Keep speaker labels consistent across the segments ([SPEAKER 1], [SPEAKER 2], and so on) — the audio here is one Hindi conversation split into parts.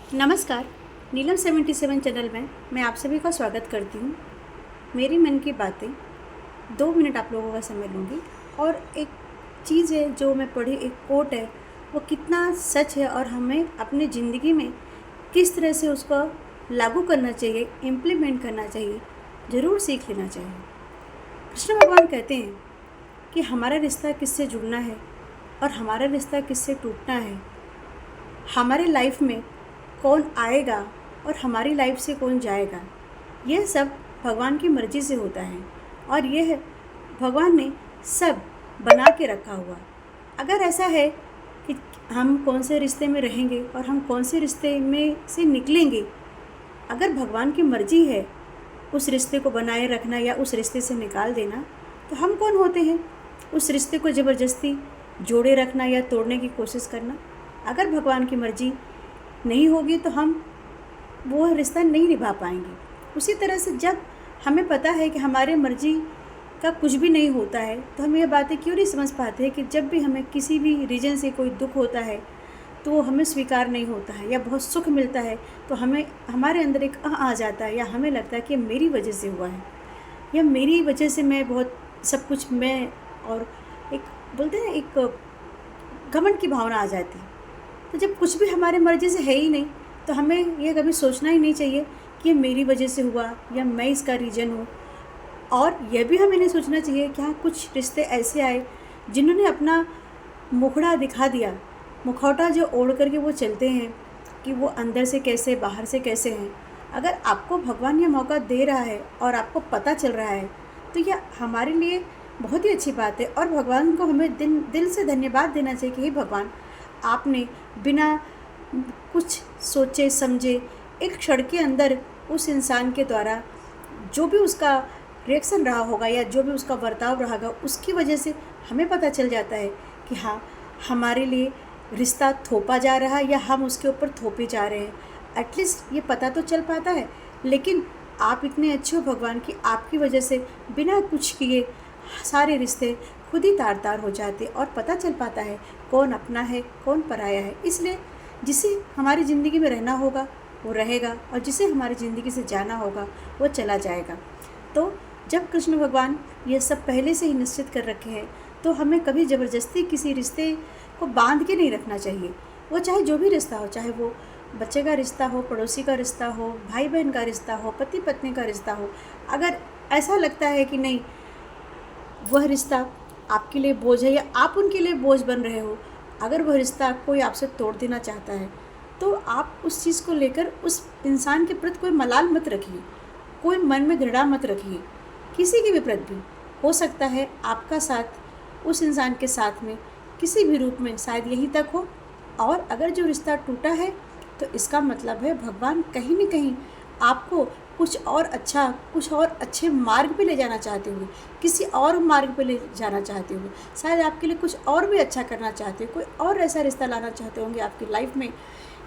[SPEAKER 1] नमस्कार। नीलम 77 चैनल में मैं आप सभी का स्वागत करती हूँ। मेरी मन की बातें 2 मिनट आप लोगों का समय लूँगी। और एक चीज़ है जो मैं पढ़ी, एक कोट है, वो कितना सच है और हमें अपनी ज़िंदगी में किस तरह से उसको लागू करना चाहिए, इम्प्लीमेंट करना चाहिए, ज़रूर सीख लेना चाहिए। कृष्ण भगवान कहते हैं कि हमारा रिश्ता किससे जुड़ना है और हमारा रिश्ता किससे टूटना है, हमारे लाइफ में कौन आएगा और हमारी लाइफ से कौन जाएगा, यह सब भगवान की मर्ज़ी से होता है। और यह भगवान ने सब बना के रखा हुआ। अगर ऐसा है कि हम कौन से रिश्ते में रहेंगे और हम कौन से रिश्ते में से निकलेंगे, अगर भगवान की मर्ज़ी है उस रिश्ते को बनाए रखना या उस रिश्ते से निकाल देना, तो हम कौन होते हैं उस रिश्ते को ज़बरदस्ती जोड़े रखना या तोड़ने की कोशिश करना। अगर भगवान की मर्ज़ी नहीं होगी तो हम वो रिश्ता नहीं निभा पाएंगे। उसी तरह से जब हमें पता है कि हमारे मर्ज़ी का कुछ भी नहीं होता है, तो हम ये बातें क्यों नहीं समझ पाते हैं कि जब भी हमें किसी भी रीजन से कोई दुख होता है तो वो हमें स्वीकार नहीं होता है, या बहुत सुख मिलता है तो हमें हमारे अंदर एक आ जाता है, या हमें लगता है कि मेरी वजह से हुआ है, या मेरी वजह से मैं बहुत सब कुछ मैं, और एक बोलते हैं एक घमंड की भावना आ जाती है। तो जब कुछ भी हमारे मर्ज़ी से है ही नहीं, तो हमें यह कभी सोचना ही नहीं चाहिए कि ये मेरी वजह से हुआ या मैं इसका रीज़न हूँ। और यह भी हमें नहीं सोचना चाहिए कि हाँ, कुछ रिश्ते ऐसे आए जिन्होंने अपना मुखड़ा दिखा दिया, मुखौटा जो ओढ़ करके वो चलते हैं कि वो अंदर से कैसे बाहर से कैसे हैं। अगर आपको भगवान ये मौका दे रहा है और आपको पता चल रहा है, तो यह हमारे लिए बहुत ही अच्छी बात है। और भगवान को हमें दिल से धन्यवाद देना चाहिए कि हे भगवान, आपने बिना कुछ सोचे समझे एक क्षण के अंदर उस इंसान के द्वारा जो भी उसका रिएक्शन रहा होगा या जो भी उसका बर्ताव रहा होगा, उसकी वजह से हमें पता चल जाता है कि हाँ, हमारे लिए रिश्ता थोपा जा रहा है या हम उसके ऊपर थोपे जा रहे हैं। एटलीस्ट ये पता तो चल पाता है। लेकिन आप इतने अच्छे हो भगवान कि आपकी वजह से बिना कुछ किए सारे रिश्ते खुद ही तार तार हो जाते और पता चल पाता है कौन अपना है कौन पराया है। इसलिए जिसे हमारी ज़िंदगी में रहना होगा वो रहेगा, और जिसे हमारी ज़िंदगी से जाना होगा वो चला जाएगा। तो जब कृष्ण भगवान ये सब पहले से ही निश्चित कर रखे हैं, तो हमें कभी ज़बरदस्ती किसी रिश्ते को बांध के नहीं रखना चाहिए। वो चाहे जो भी रिश्ता हो, चाहे वो बच्चे का रिश्ता हो, पड़ोसी का रिश्ता हो, भाई बहन का रिश्ता हो, पति पत्नी का रिश्ता हो। अगर ऐसा लगता है कि नहीं, वह रिश्ता आपके लिए बोझ है या आप उनके लिए बोझ बन रहे हो, अगर वह रिश्ता कोई आपसे तोड़ देना चाहता है, तो आप उस चीज़ को लेकर उस इंसान के प्रति कोई मलाल मत रखिए, कोई मन में घृणा मत रखिए। किसी के भी प्रति भी हो सकता है आपका साथ उस इंसान के साथ में किसी भी रूप में शायद यहीं तक हो। और अगर जो रिश्ता टूटा है तो इसका मतलब है भगवान कहीं न कहीं आपको कुछ और अच्छा, कुछ और अच्छे मार्ग पे ले जाना चाहते होंगे, किसी और मार्ग पे ले जाना चाहते होंगे। शायद आपके लिए कुछ और भी अच्छा करना चाहते हो, कोई और ऐसा रिश्ता लाना चाहते होंगे आपकी लाइफ में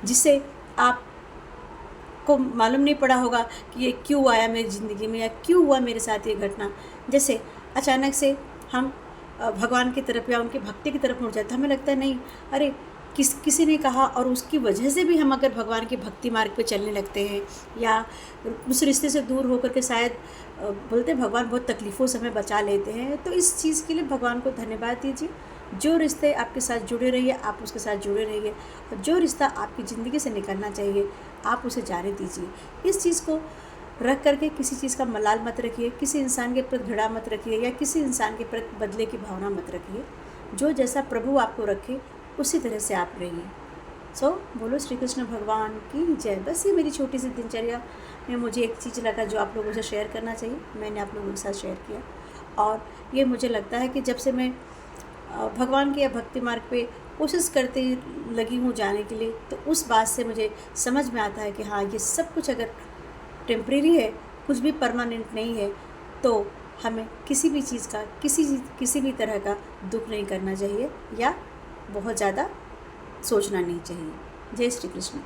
[SPEAKER 1] जिससे आपको मालूम नहीं पड़ा होगा कि ये क्यों आया मेरी ज़िंदगी में या क्यों हुआ मेरे साथ ये घटना। जैसे अचानक से हम भगवान की तरफ या उनकी भक्ति की तरफ मुड़ जाते, हमें लगता है नहीं, अरे किसी ने कहा और उसकी वजह से भी हम अगर भगवान के भक्ति मार्ग पे चलने लगते हैं, या उस रिश्ते से दूर होकर के शायद बोलते भगवान बहुत तकलीफ़ों से हमें बचा लेते हैं। तो इस चीज़ के लिए भगवान को धन्यवाद दीजिए। जो रिश्ते आपके साथ जुड़े रहिए, आप उसके साथ जुड़े रहिए, और जो रिश्ता आपकी ज़िंदगी से निकलना चाहिए आप उसे जाने दीजिए। इस चीज़ को रख करके किसी चीज़ का मलाल मत रखिए, किसी इंसान के प्रति घृणा मत रखिए, या किसी इंसान के प्रति बदले की भावना मत रखिए। जो जैसा प्रभु आपको रखे उसी तरह से आप रहिए। बोलो श्री कृष्ण भगवान की जय। बस ये मेरी छोटी सी दिनचर्या में मुझे एक चीज़ लगा जो आप लोगों से शेयर करना चाहिए, मैंने आप लोगों के साथ शेयर किया। और ये मुझे लगता है कि जब से मैं भगवान के या भक्ति मार्ग पे कोशिश करते लगी हूँ जाने के लिए, तो उस बात से मुझे समझ में आता है कि हाँ, ये सब कुछ अगर टेम्परेरी है, कुछ भी परमानेंट नहीं है, तो हमें किसी भी चीज़ का किसी भी तरह का दुख नहीं करना चाहिए या बहुत ज़्यादा सोचना नहीं चाहिए। जय श्री कृष्ण।